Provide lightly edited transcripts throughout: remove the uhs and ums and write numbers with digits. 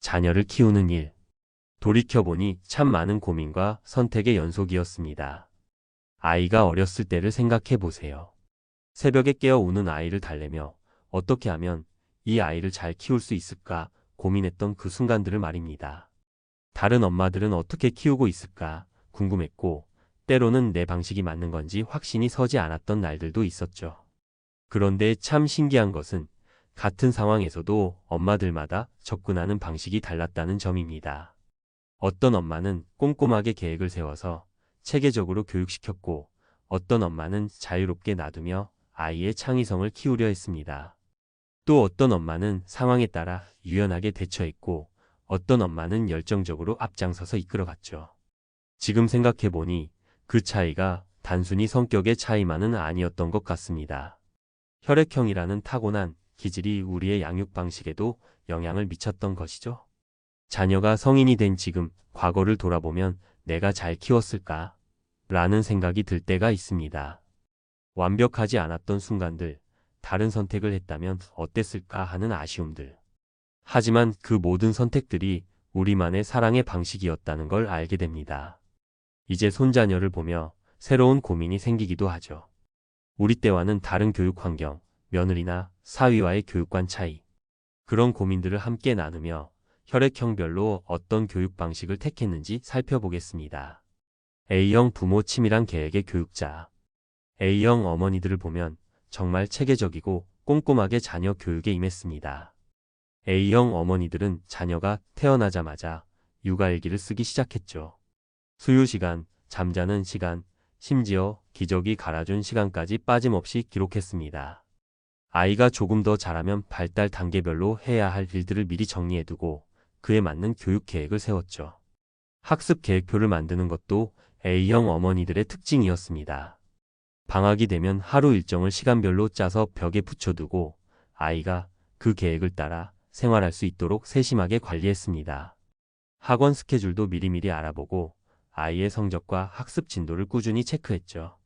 자녀를 키우는 일. 돌이켜보니 참 많은 고민과 선택의 연속이었습니다. 아이가 어렸을 때를 생각해 보세요. 새벽에 깨어 우는 아이를 달래며 어떻게 하면 이 아이를 잘 키울 수 있을까 고민했던 그 순간들을 말입니다. 다른 엄마들은 어떻게 키우고 있을까 궁금했고, 때로는 내 방식이 맞는 건지 확신이 서지 않았던 날들도 있었죠. 그런데 참 신기한 것은 같은 상황에서도 엄마들마다 접근하는 방식이 달랐다는 점입니다. 어떤 엄마는 꼼꼼하게 계획을 세워서 체계적으로 교육시켰고, 어떤 엄마는 자유롭게 놔두며 아이의 창의성을 키우려 했습니다. 또 어떤 엄마는 상황에 따라 유연하게 대처했고, 어떤 엄마는 열정적으로 앞장서서 이끌어갔죠. 지금 생각해보니 그 차이가 단순히 성격의 차이만은 아니었던 것 같습니다. 혈액형이라는 타고난 기질이 우리의 양육 방식에도 영향을 미쳤던 것이죠. 자녀가 성인이 된 지금 과거를 돌아보면 내가 잘 키웠을까? 라는 생각이 들 때가 있습니다. 완벽하지 않았던 순간들, 다른 선택을 했다면 어땠을까 하는 아쉬움들. 하지만 그 모든 선택들이 우리만의 사랑의 방식이었다는 걸 알게 됩니다. 이제 손자녀를 보며 새로운 고민이 생기기도 하죠. 우리 때와는 다른 교육 환경, 며느리나 사위와의 교육관 차이. 그런 고민들을 함께 나누며 혈액형별로 어떤 교육 방식을 택했는지 살펴보겠습니다. A형 부모 치밀한 계획의 교육자. A형 어머니들을 보면 정말 체계적이고 꼼꼼하게 자녀 교육에 임했습니다. A형 어머니들은 자녀가 태어나자마자 육아일기를 쓰기 시작했죠. 수유 시간, 잠자는 시간, 심지어 기저귀 갈아준 시간까지 빠짐없이 기록했습니다. 아이가 조금 더 자라면 발달 단계별로 해야 할 일들을 미리 정리해두고 그에 맞는 교육 계획을 세웠죠. 학습 계획표를 만드는 것도 A형 어머니들의 특징이었습니다. 방학이 되면 하루 일정을 시간별로 짜서 벽에 붙여두고 아이가 그 계획을 따라 생활할 수 있도록 세심하게 관리했습니다. 학원 스케줄도 미리미리 알아보고 아이의 성적과 학습 진도를 꾸준히 체크했죠.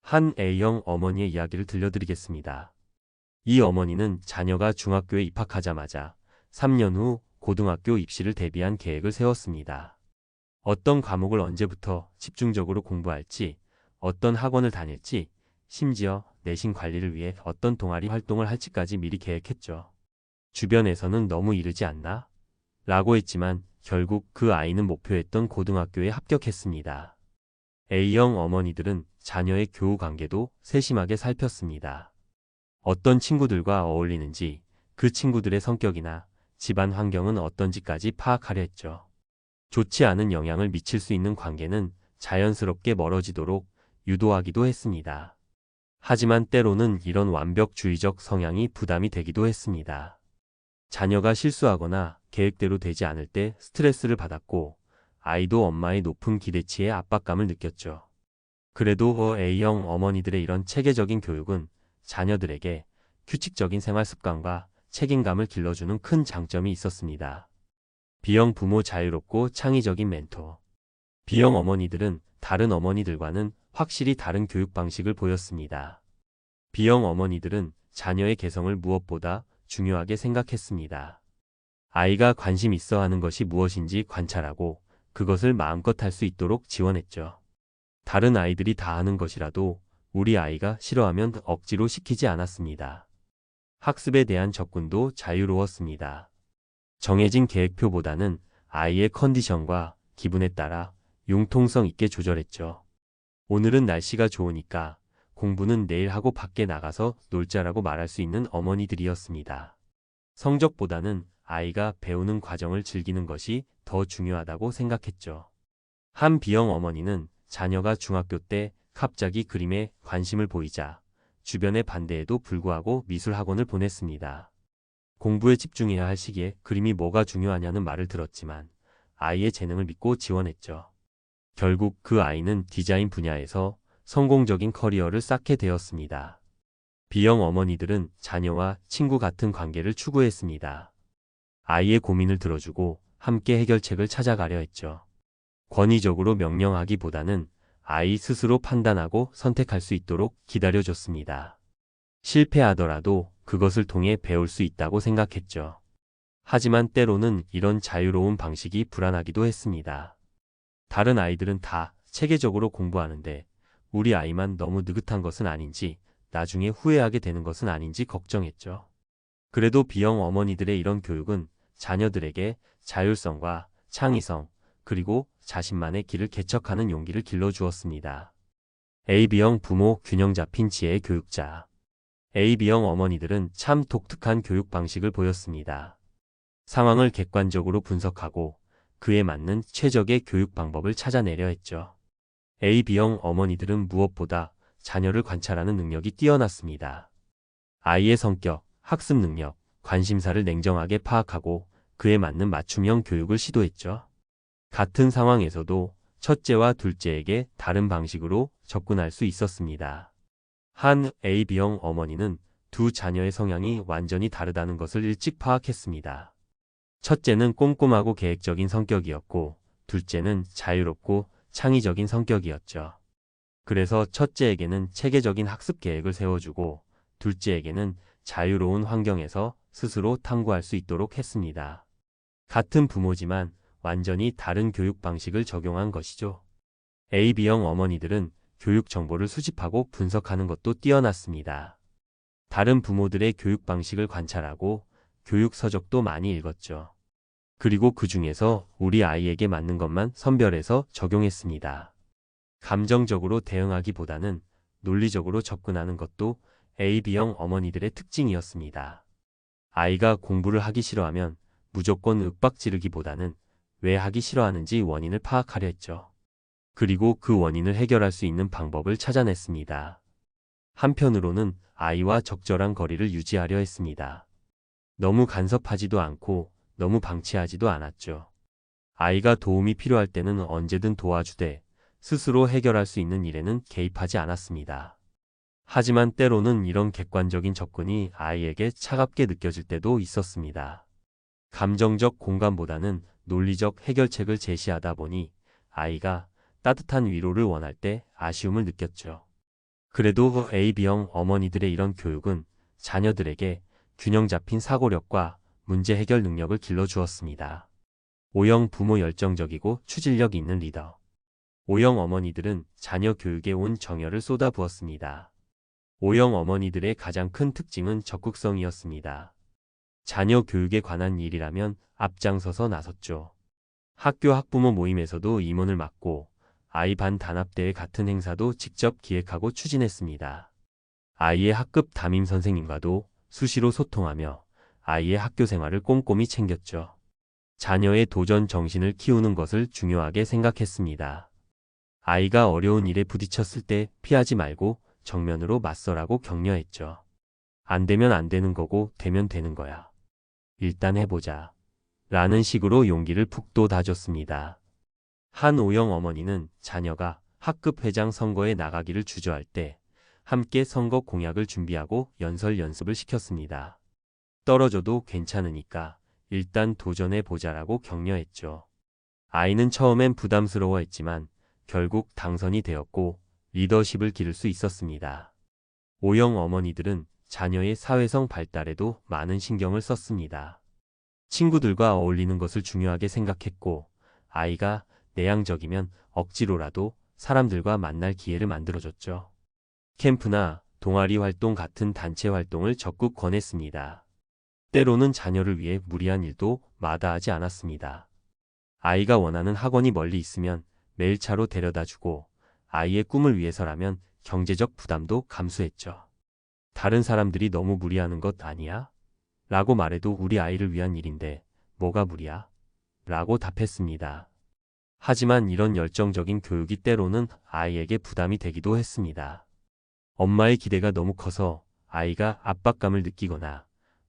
한 A형 어머니의 이야기를 들려드리겠습니다. 이 어머니는 자녀가 중학교에 입학하자마자 3년 후 고등학교 입시를 대비한 계획을 세웠습니다. 어떤 과목을 언제부터 집중적으로 공부할지, 어떤 학원을 다닐지, 심지어 내신 관리를 위해 어떤 동아리 활동을 할지까지 미리 계획했죠. 주변에서는 너무 이르지 않나? 라고 했지만 결국 그 아이는 목표했던 고등학교에 합격했습니다. A형 어머니들은 자녀의 교우 관계도 세심하게 살폈습니다. 어떤 친구들과 어울리는지, 그 친구들의 성격이나 집안 환경은 어떤지까지 파악하려 했죠. 좋지 않은 영향을 미칠 수 있는 관계는 자연스럽게 멀어지도록 유도하기도 했습니다. 하지만 때로는 이런 완벽주의적 성향이 부담이 되기도 했습니다. 자녀가 실수하거나 계획대로 되지 않을 때 스트레스를 받았고, 아이도 엄마의 높은 기대치에 압박감을 느꼈죠. 그래도 A형 어머니들의 이런 체계적인 교육은 자녀들에게 규칙적인 생활 습관과 책임감을 길러주는 큰 장점이 있었습니다. B형 부모 자유롭고 창의적인 멘토. B형 어머니들은 다른 어머니들과는 확실히 다른 교육 방식을 보였습니다. B형 어머니들은 자녀의 개성을 무엇보다 중요하게 생각했습니다. 아이가 관심 있어 하는 것이 무엇인지 관찰하고 그것을 마음껏 할 수 있도록 지원했죠. 다른 아이들이 다 하는 것이라도 우리 아이가 싫어하면 억지로 시키지 않았습니다. 학습에 대한 접근도 자유로웠습니다. 정해진 계획표보다는 아이의 컨디션과 기분에 따라 융통성 있게 조절했죠. 오늘은 날씨가 좋으니까 공부는 내일 하고 밖에 나가서 놀자라고 말할 수 있는 어머니들이었습니다. 성적보다는 아이가 배우는 과정을 즐기는 것이 더 중요하다고 생각했죠. 한 B형 어머니는 자녀가 중학교 때 갑자기 그림에 관심을 보이자 주변의 반대에도 불구하고 미술학원을 보냈습니다. 공부에 집중해야 할 시기에 그림이 뭐가 중요하냐는 말을 들었지만 아이의 재능을 믿고 지원했죠. 결국 그 아이는 디자인 분야에서 성공적인 커리어를 쌓게 되었습니다. B형 어머니들은 자녀와 친구 같은 관계를 추구했습니다. 아이의 고민을 들어주고 함께 해결책을 찾아가려 했죠. 권위적으로 명령하기보다는 아이 스스로 판단하고 선택할 수 있도록 기다려줬습니다. 실패하더라도 그것을 통해 배울 수 있다고 생각했죠. 하지만 때로는 이런 자유로운 방식이 불안하기도 했습니다. 다른 아이들은 다 체계적으로 공부하는데 우리 아이만 너무 느긋한 것은 아닌지, 나중에 후회하게 되는 것은 아닌지 걱정했죠. 그래도 B형 어머니들의 이런 교육은 자녀들에게 자율성과 창의성, 그리고 자신만의 길을 개척하는 용기를 길러주었습니다. AB형 부모 균형 잡힌 지혜의 교육자. AB형 어머니들은 참 독특한 교육 방식을 보였습니다. 상황을 객관적으로 분석하고 그에 맞는 최적의 교육 방법을 찾아내려 했죠. AB형 어머니들은 무엇보다 자녀를 관찰하는 능력이 뛰어났습니다. 아이의 성격, 학습 능력, 관심사를 냉정하게 파악하고 그에 맞는 맞춤형 교육을 시도했죠. 같은 상황에서도 첫째와 둘째에게 다른 방식으로 접근할 수 있었습니다. 한 AB형 어머니는 두 자녀의 성향이 완전히 다르다는 것을 일찍 파악했습니다. 첫째는 꼼꼼하고 계획적인 성격이었고, 둘째는 자유롭고 창의적인 성격이었죠. 그래서 첫째에게는 체계적인 학습 계획을 세워주고, 둘째에게는 자유로운 환경에서 스스로 탐구할 수 있도록 했습니다. 같은 부모지만 완전히 다른 교육 방식을 적용한 것이죠. AB형 어머니들은 교육 정보를 수집하고 분석하는 것도 뛰어났습니다. 다른 부모들의 교육 방식을 관찰하고 교육 서적도 많이 읽었죠. 그리고 그 중에서 우리 아이에게 맞는 것만 선별해서 적용했습니다. 감정적으로 대응하기보다는 논리적으로 접근하는 것도 AB형 어머니들의 특징이었습니다. 아이가 공부를 하기 싫어하면 무조건 윽박 지르기보다는 왜 하기 싫어하는지 원인을 파악하려 했죠. 그리고 그 원인을 해결할 수 있는 방법을 찾아냈습니다. 한편으로는 아이와 적절한 거리를 유지하려 했습니다. 너무 간섭하지도 않고 너무 방치하지도 않았죠. 아이가 도움이 필요할 때는 언제든 도와주되 스스로 해결할 수 있는 일에는 개입하지 않았습니다. 하지만 때로는 이런 객관적인 접근이 아이에게 차갑게 느껴질 때도 있었습니다. 감정적 공감보다는 논리적 해결책을 제시하다 보니 아이가 따뜻한 위로를 원할 때 아쉬움을 느꼈죠. 그래도 AB형 어머니들의 이런 교육은 자녀들에게 균형 잡힌 사고력과 문제 해결 능력을 길러주었습니다. O형 부모 열정적이고 추진력 있는 리더. O형 어머니들은 자녀 교육에 온 정열을 쏟아부었습니다. O형 어머니들의 가장 큰 특징은 적극성이었습니다. 자녀 교육에 관한 일이라면 앞장서서 나섰죠. 학교 학부모 모임에서도 임원을 맡고 아이 반 단합대회 같은 행사도 직접 기획하고 추진했습니다. 아이의 학급 담임 선생님과도 수시로 소통하며 아이의 학교 생활을 꼼꼼히 챙겼죠. 자녀의 도전 정신을 키우는 것을 중요하게 생각했습니다. 아이가 어려운 일에 부딪혔을 때 피하지 말고 정면으로 맞서라고 격려했죠. 안 되면 안 되는 거고 되면 되는 거야. 일단 해보자. 라는 식으로 용기를 북돋아줬습니다. 한 O형 어머니는 자녀가 학급 회장 선거에 나가기를 주저할 때 함께 선거 공약을 준비하고 연설 연습을 시켰습니다. 떨어져도 괜찮으니까 일단 도전해보자라고 격려했죠. 아이는 처음엔 부담스러워했지만 결국 당선이 되었고 리더십을 기를 수 있었습니다. O형 어머니들은 자녀의 사회성 발달에도 많은 신경을 썼습니다. 친구들과 어울리는 것을 중요하게 생각했고 아이가 내향적이면 억지로라도 사람들과 만날 기회를 만들어줬죠. 캠프나 동아리 활동 같은 단체 활동을 적극 권했습니다. 때로는 자녀를 위해 무리한 일도 마다하지 않았습니다. 아이가 원하는 학원이 멀리 있으면 매일 차로 데려다주고 아이의 꿈을 위해서라면 경제적 부담도 감수했죠. 다른 사람들이 너무 무리하는 것 아니야? 라고 말해도 우리 아이를 위한 일인데 뭐가 무리야? 라고 답했습니다. 하지만 이런 열정적인 교육이 때로는 아이에게 부담이 되기도 했습니다. 엄마의 기대가 너무 커서 아이가 압박감을 느끼거나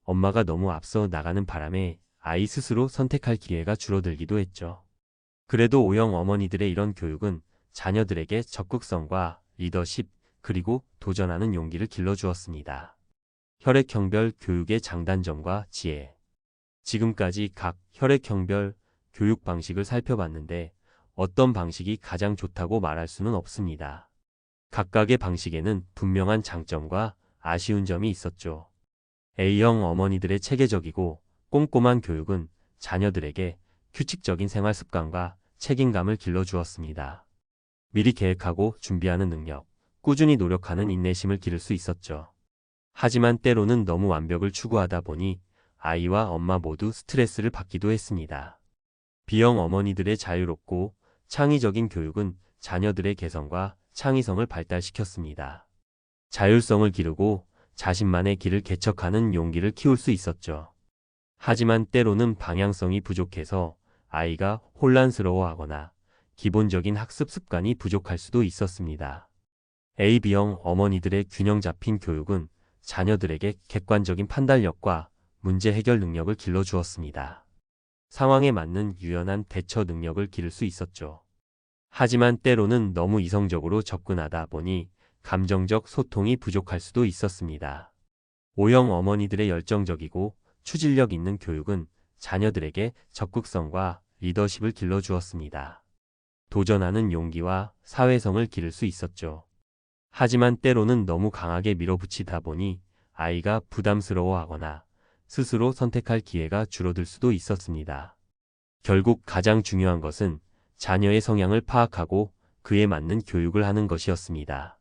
엄마가 너무 앞서 나가는 바람에 아이 스스로 선택할 기회가 줄어들기도 했죠. 그래도 O형 어머니들의 이런 교육은 자녀들에게 적극성과 리더십, 그리고 도전하는 용기를 길러주었습니다. 혈액형별 교육의 장단점과 지혜. 지금까지 각 혈액형별 교육 방식을 살펴봤는데 어떤 방식이 가장 좋다고 말할 수는 없습니다. 각각의 방식에는 분명한 장점과 아쉬운 점이 있었죠. A형 어머니들의 체계적이고 꼼꼼한 교육은 자녀들에게 규칙적인 생활 습관과 책임감을 길러주었습니다. 미리 계획하고 준비하는 능력, 꾸준히 노력하는 인내심을 기를 수 있었죠. 하지만 때로는 너무 완벽을 추구하다 보니 아이와 엄마 모두 스트레스를 받기도 했습니다. B형 어머니들의 자유롭고 창의적인 교육은 자녀들의 개성과 창의성을 발달시켰습니다. 자율성을 기르고 자신만의 길을 개척하는 용기를 키울 수 있었죠. 하지만 때로는 방향성이 부족해서 아이가 혼란스러워하거나 기본적인 학습 습관이 부족할 수도 있었습니다. AB형 어머니들의 균형 잡힌 교육은 자녀들에게 객관적인 판단력과 문제 해결 능력을 길러주었습니다. 상황에 맞는 유연한 대처 능력을 기를 수 있었죠. 하지만 때로는 너무 이성적으로 접근하다 보니 감정적 소통이 부족할 수도 있었습니다. O형 어머니들의 열정적이고 추진력 있는 교육은 자녀들에게 적극성과 리더십을 길러주었습니다. 도전하는 용기와 사회성을 기를 수 있었죠. 하지만 때로는 너무 강하게 밀어붙이다 보니 아이가 부담스러워하거나 스스로 선택할 기회가 줄어들 수도 있었습니다. 결국 가장 중요한 것은 자녀의 성향을 파악하고 그에 맞는 교육을 하는 것이었습니다.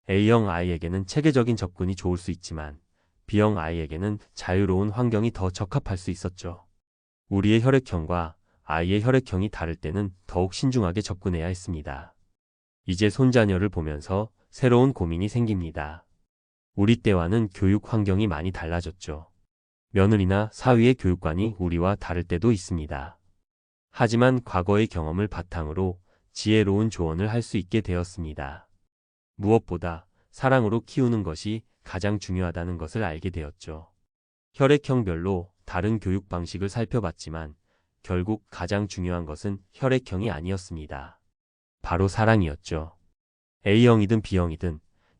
A형 아이에게는 체계적인 접근이 좋을 수 있지만 B형 아이에게는 자유로운 환경이 더 적합할 수 있었죠. 우리의 혈액형과 아이의 혈액형이 다를 때는 더욱 신중하게 접근해야 했습니다. 이제 손자녀를 보면서 새로운 고민이 생깁니다. 우리 때와는 교육 환경이 많이 달라졌죠. 며느리나 사위의 교육관이 우리와 다를 때도 있습니다. 하지만 과거의 경험을 바탕으로 지혜로운 조언을 할 수 있게 되었습니다. 무엇보다 사랑으로 키우는 것이 가장 중요하다는 것을 알게 되었죠. 혈액형별로 다른 교육 방식을 살펴봤지만 결국 가장 중요한 것은 혈액형이 아니었습니다. 바로 사랑이었죠. A형이든 B형이든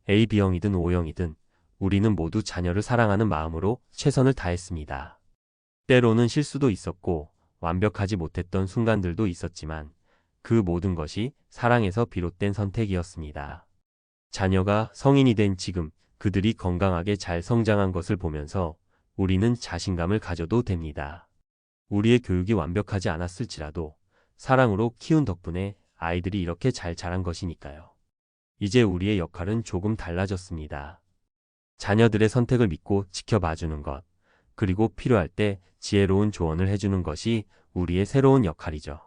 AB형이든 O형이든 우리는 모두 자녀를 사랑하는 마음으로 최선을 다했습니다. 때로는 실수도 있었고 완벽하지 못했던 순간들도 있었지만 그 모든 것이 사랑에서 비롯된 선택이었습니다. 자녀가 성인이 된 지금 그들이 건강하게 잘 성장한 것을 보면서 우리는 자신감을 가져도 됩니다. 우리의 교육이 완벽하지 않았을지라도 사랑으로 키운 덕분에 아이들이 이렇게 잘 자란 것이니까요. 이제 우리의 역할은 조금 달라졌습니다. 자녀들의 선택을 믿고 지켜봐주는 것, 그리고 필요할 때 지혜로운 조언을 해주는 것이 우리의 새로운 역할이죠.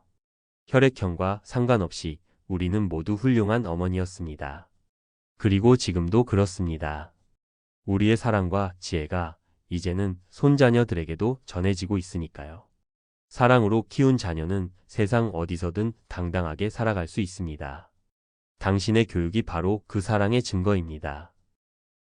혈액형과 상관없이 우리는 모두 훌륭한 어머니였습니다. 그리고 지금도 그렇습니다. 우리의 사랑과 지혜가 이제는 손자녀들에게도 전해지고 있으니까요. 사랑으로 키운 자녀는 세상 어디서든 당당하게 살아갈 수 있습니다. 당신의 교육이 바로 그 사랑의 증거입니다.